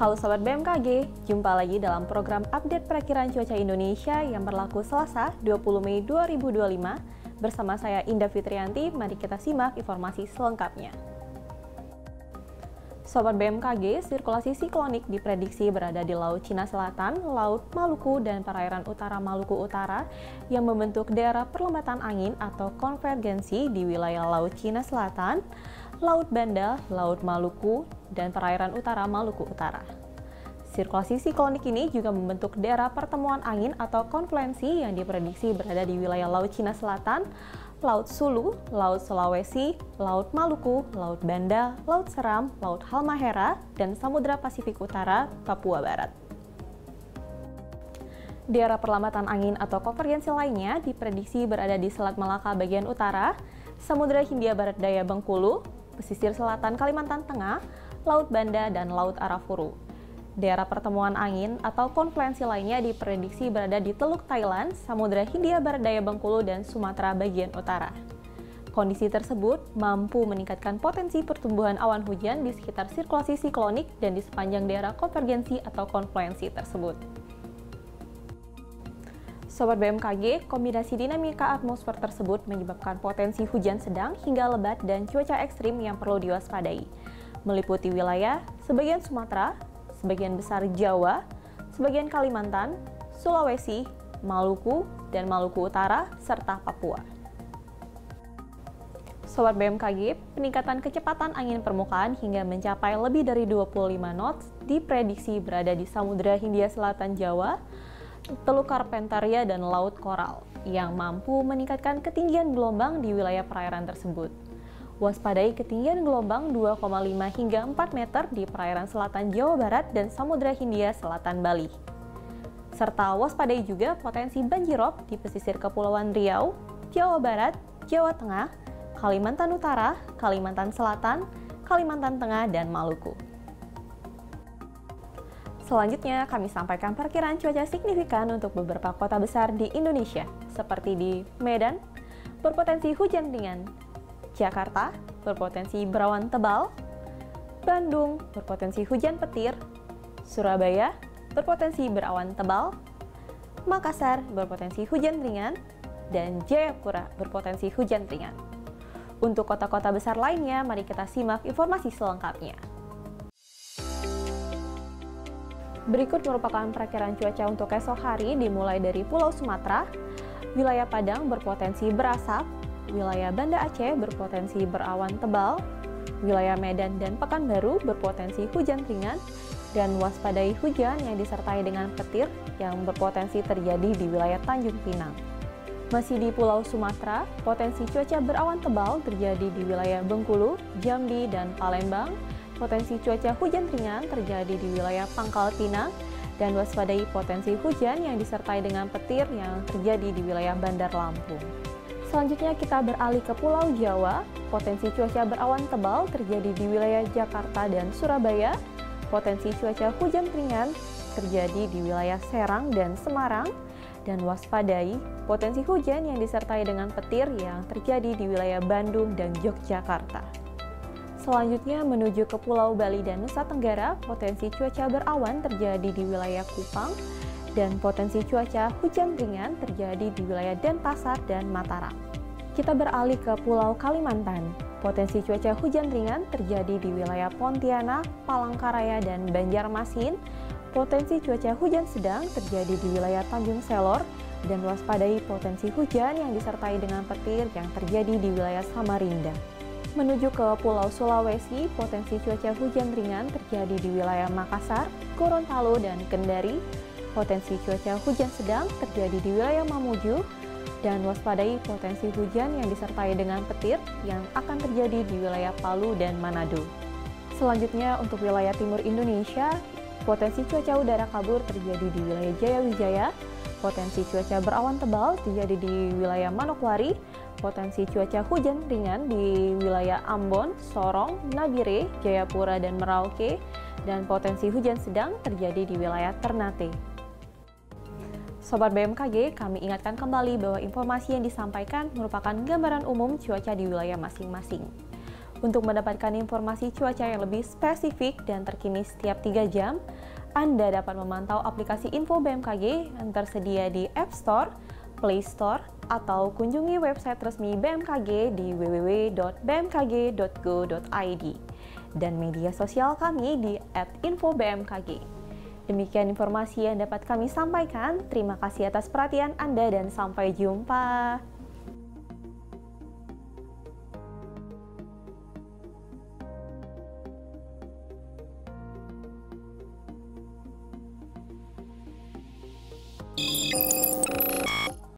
Halo Sobat BMKG, jumpa lagi dalam program update perakiraan cuaca Indonesia yang berlaku Selasa 20 Mei 2025. Bersama saya Indah Fitrianti, mari kita simak informasi selengkapnya. Sobat BMKG, sirkulasi siklonik diprediksi berada di Laut Cina Selatan, Laut Maluku, dan perairan utara Maluku Utara yang membentuk daerah perlambatan angin atau konvergensi di wilayah Laut Cina Selatan, Laut Banda, Laut Maluku, dan perairan utara Maluku Utara. Sirkulasi siklonik ini juga membentuk daerah pertemuan angin atau konfluensi yang diprediksi berada di wilayah Laut Cina Selatan, Laut Sulu, Laut Sulawesi, Laut Maluku, Laut Banda, Laut Seram, Laut Halmahera, dan Samudra Pasifik Utara, Papua Barat. Daerah perlambatan angin atau konvergensi lainnya diprediksi berada di Selat Malaka bagian utara, Samudra Hindia Barat Daya Bengkulu, pesisir selatan Kalimantan Tengah, Laut Banda, dan Laut Arafuru. Daerah pertemuan angin atau konfluensi lainnya diprediksi berada di Teluk Thailand, Samudra Hindia Barat Daya Bengkulu, dan Sumatera bagian utara. Kondisi tersebut mampu meningkatkan potensi pertumbuhan awan hujan di sekitar sirkulasi siklonik dan di sepanjang daerah konvergensi atau konfluensi tersebut. Sobat BMKG, kombinasi dinamika atmosfer tersebut menyebabkan potensi hujan sedang hingga lebat dan cuaca ekstrim yang perlu diwaspadai, meliputi wilayah sebagian Sumatera, sebagian besar Jawa, sebagian Kalimantan, Sulawesi, Maluku, dan Maluku Utara, serta Papua. Sobat BMKG, peningkatan kecepatan angin permukaan hingga mencapai lebih dari 25 knots diprediksi berada di Samudra Hindia Selatan Jawa, Teluk Carpentaria, dan Laut Koral, yang mampu meningkatkan ketinggian gelombang di wilayah perairan tersebut. Waspadai ketinggian gelombang 2,5 hingga 4 meter di perairan selatan Jawa Barat dan Samudra Hindia Selatan Bali. Serta waspadai juga potensi banjirop di pesisir Kepulauan Riau, Jawa Barat, Jawa Tengah, Kalimantan Utara, Kalimantan Selatan, Kalimantan Tengah, dan Maluku. Selanjutnya, kami sampaikan perkiraan cuaca signifikan untuk beberapa kota besar di Indonesia, seperti di Medan, berpotensi hujan ringan, Jakarta, berpotensi berawan tebal, Bandung, berpotensi hujan petir, Surabaya, berpotensi berawan tebal, Makassar, berpotensi hujan ringan, dan Jayapura, berpotensi hujan ringan. Untuk kota-kota besar lainnya, mari kita simak informasi selengkapnya. Berikut merupakan perakiraan cuaca untuk esok hari dimulai dari Pulau Sumatera, wilayah Padang berpotensi berasap, wilayah Banda Aceh berpotensi berawan tebal, wilayah Medan dan Pekanbaru berpotensi hujan ringan, dan waspadai hujan yang disertai dengan petir yang berpotensi terjadi di wilayah Tanjung Pinang. Masih di Pulau Sumatera, potensi cuaca berawan tebal terjadi di wilayah Bengkulu, Jambi, dan Palembang. Potensi cuaca hujan ringan terjadi di wilayah Pangkal Pinang, dan waspadai potensi hujan yang disertai dengan petir yang terjadi di wilayah Bandar Lampung. Selanjutnya kita beralih ke Pulau Jawa. Potensi cuaca berawan tebal terjadi di wilayah Jakarta dan Surabaya. Potensi cuaca hujan ringan terjadi di wilayah Serang dan Semarang. Dan waspadai potensi hujan yang disertai dengan petir yang terjadi di wilayah Bandung dan Yogyakarta. Selanjutnya menuju ke Pulau Bali dan Nusa Tenggara, potensi cuaca berawan terjadi di wilayah Kupang, dan potensi cuaca hujan ringan terjadi di wilayah Denpasar dan Mataram. Kita beralih ke Pulau Kalimantan. Potensi cuaca hujan ringan terjadi di wilayah Pontianak, Palangkaraya, dan Banjarmasin. Potensi cuaca hujan sedang terjadi di wilayah Tanjung Selor, dan waspadai potensi hujan yang disertai dengan petir yang terjadi di wilayah Samarinda. Menuju ke Pulau Sulawesi, potensi cuaca hujan ringan terjadi di wilayah Makassar, Gorontalo, dan Kendari. Potensi cuaca hujan sedang terjadi di wilayah Mamuju, dan waspadai potensi hujan yang disertai dengan petir yang akan terjadi di wilayah Palu dan Manado. Selanjutnya untuk wilayah timur Indonesia, potensi cuaca udara kabur terjadi di wilayah Jayawijaya, potensi cuaca berawan tebal terjadi di wilayah Manokwari, potensi cuaca hujan ringan di wilayah Ambon, Sorong, Nabire, Jayapura, dan Merauke, dan potensi hujan sedang terjadi di wilayah Ternate. Sobat BMKG, kami ingatkan kembali bahwa informasi yang disampaikan merupakan gambaran umum cuaca di wilayah masing-masing. Untuk mendapatkan informasi cuaca yang lebih spesifik dan terkini setiap 3 jam, Anda dapat memantau aplikasi Info BMKG yang tersedia di App Store, Play Store, atau kunjungi website resmi BMKG di www.bmkg.go.id dan media sosial kami di @infobmkg. Demikian informasi yang dapat kami sampaikan. Terima kasih atas perhatian Anda dan sampai jumpa.